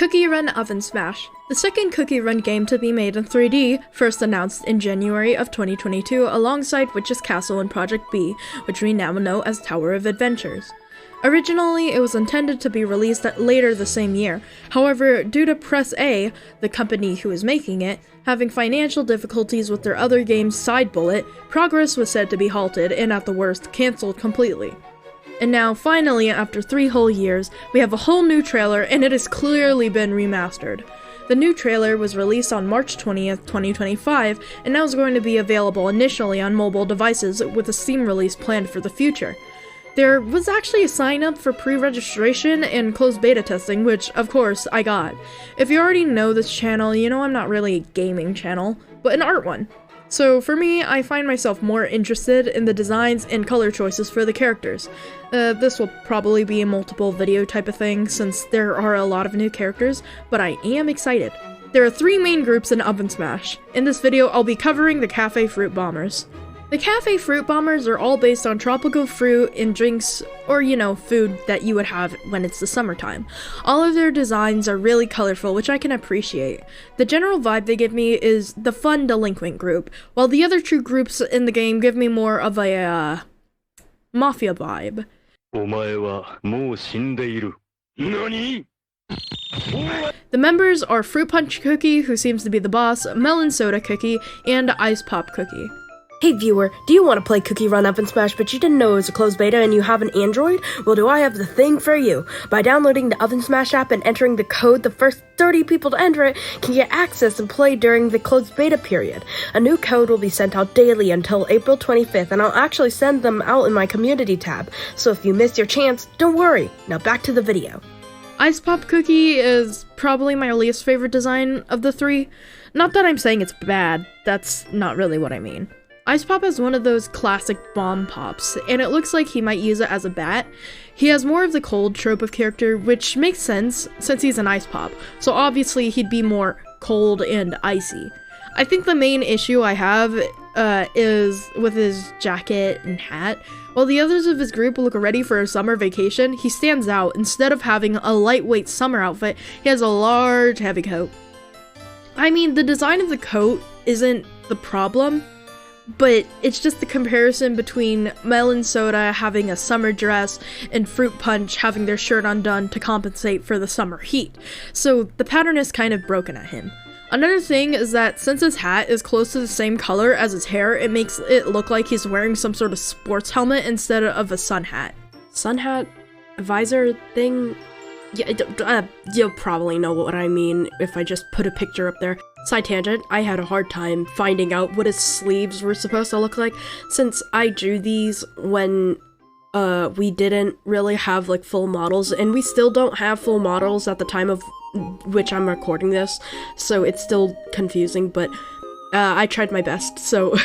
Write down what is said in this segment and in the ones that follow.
Cookie Run Oven Smash. The second Cookie Run game to be made in 3D, first announced in January of 2022 alongside Witch's Castle and Project B, which we now know as Tower of Adventures. Originally, it was intended to be released later the same year. However, due to Press A, the company who is making it, having financial difficulties with their other game's Side Bullet, progress was said to be halted and at the worst, cancelled completely. And now, finally, after 3 whole years, we have a whole new trailer and it has clearly been remastered. The new trailer was released on March 20th, 2025, and now is going to be available initially on mobile devices with a Steam release planned for the future. There was actually a sign up for pre-registration and closed beta testing, which, of course, I got. If you already know this channel, you know I'm not really a gaming channel, but an art one. So for me, I find myself more interested in the designs and color choices for the characters. This will probably be a multiple video type of thing since there are a lot of new characters, but I am excited. There are 3 main groups in Oven Smash. In this video, I'll be covering the Café Fruit Bombers. The Café Fruit Bombers are all based on tropical fruit and drinks, or food that you would have when it's the summertime. All of their designs are really colorful, which I can appreciate. The general vibe they give me is the fun delinquent group, while the other 2 groups in the game give me more of a, mafia vibe. The members are Fruit Punch Cookie, who seems to be the boss, Melon Soda Cookie, and Ice Pop Cookie. Hey viewer, do you want to play Cookie Run Oven Smash but you didn't know it was a closed beta and you have an Android? Well, do I have the thing for you. By downloading the Oven Smash app and entering the code, the first 30 people to enter it can get access and play during the closed beta period. A new code will be sent out daily until April 25th, and I'll actually send them out in my community tab. So if you missed your chance, don't worry. Now back to the video. Ice Pop Cookie is probably my least favorite design of the 3. Not that I'm saying it's bad, that's not really what I mean. Ice Pop is one of those classic bomb pops, and it looks like he might use it as a bat. He has more of the cold trope of character, which makes sense since he's an Ice Pop, so obviously he'd be more cold and icy. I think the main issue I have is with his jacket and hat. While the others of his group look ready for a summer vacation, he stands out. Instead of having a lightweight summer outfit, he has a large heavy coat. I mean, the design of the coat isn't the problem, but it's just the comparison between Melon Soda having a summer dress and Fruit Punch having their shirt undone to compensate for the summer heat. So the pattern is kind of broken at him. Another thing is that since his hat is close to the same color as his hair, it makes it look like he's wearing some sort of sports helmet instead of a sun hat. Sun hat? Visor thing? Yeah, you'll probably know what I mean if I just put a picture up there. Side tangent, I had a hard time finding out what his sleeves were supposed to look like, since I drew these when we didn't really have like full models, and we still don't have full models at the time of which I'm recording this, so it's still confusing, but I tried my best, so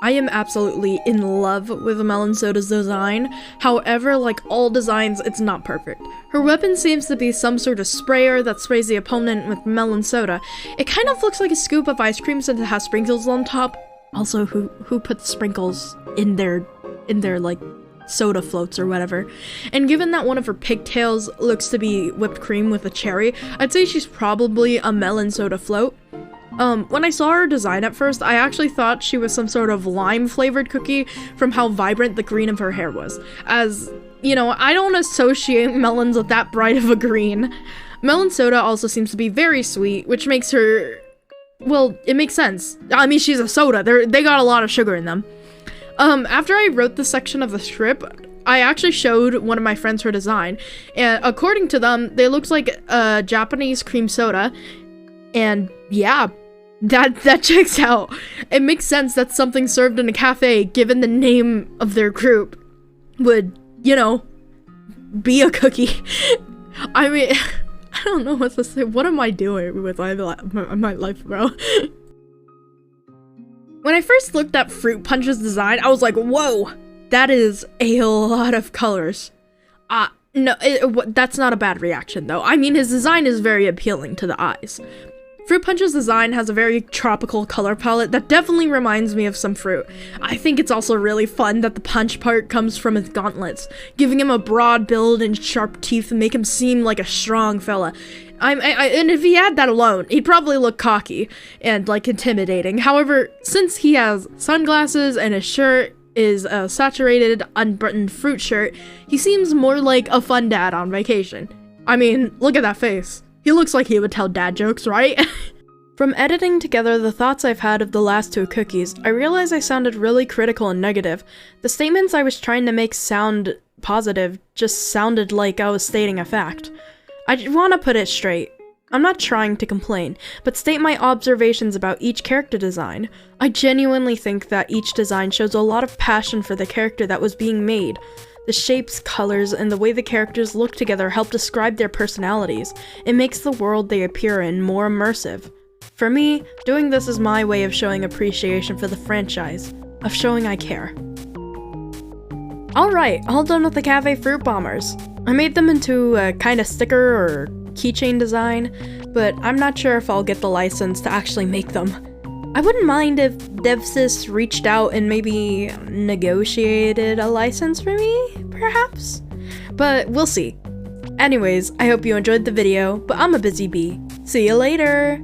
I am absolutely in love with Melon Soda's design. However, like all designs, it's not perfect. Her weapon seems to be some sort of sprayer that sprays the opponent with melon soda. It kind of looks like a scoop of ice cream since it has sprinkles on top. Also, who puts sprinkles in their like soda floats or whatever? And given that one of her pigtails looks to be whipped cream with a cherry, I'd say she's probably a melon soda float. When I saw her design at first, I actually thought she was some sort of lime-flavored cookie from how vibrant the green of her hair was. As, I don't associate melons with that bright of a green. Melon soda also seems to be very sweet, which makes her, well, it makes sense. I mean, she's a soda. They got a lot of sugar in them. After I wrote this section of the script, I actually showed one of my friends her design, and according to them, they looked like a Japanese cream soda, and yeah, that checks out. It makes sense that something served in a cafe, given the name of their group, would, be a cookie. I mean, I don't know what to say. What am I doing with my life, bro? When I first looked at Fruit Punch's design, I was like, whoa, that is a lot of colors. No, that's not a bad reaction, though. I mean, his design is very appealing to the eyes. Fruit Punch's design has a very tropical color palette that definitely reminds me of some fruit. I think it's also really fun that the punch part comes from his gauntlets, giving him a broad build and sharp teeth and make him seem like a strong fella. And if he had that alone, he'd probably look cocky and like intimidating. However, since he has sunglasses and his shirt is a saturated, unbuttoned fruit shirt, he seems more like a fun dad on vacation. I mean, look at that face. He looks like he would tell dad jokes, right? From editing together the thoughts I've had of the last two cookies, I realized I sounded really critical and negative. The statements I was trying to make sound positive just sounded like I was stating a fact. I want to put it straight. I'm not trying to complain, but state my observations about each character design. I genuinely think that each design shows a lot of passion for the character that was being made. The shapes, colors, and the way the characters look together help describe their personalities. It makes the world they appear in more immersive. For me, doing this is my way of showing appreciation for the franchise, of showing I care. Alright, all done with the Café Fruit Bombers. I made them into a kind of sticker or keychain design, but I'm not sure if I'll get the license to actually make them. I wouldn't mind if DevSys reached out and maybe negotiated a license for me, perhaps? But we'll see. Anyways, I hope you enjoyed the video, but I'm a busy bee. See you later!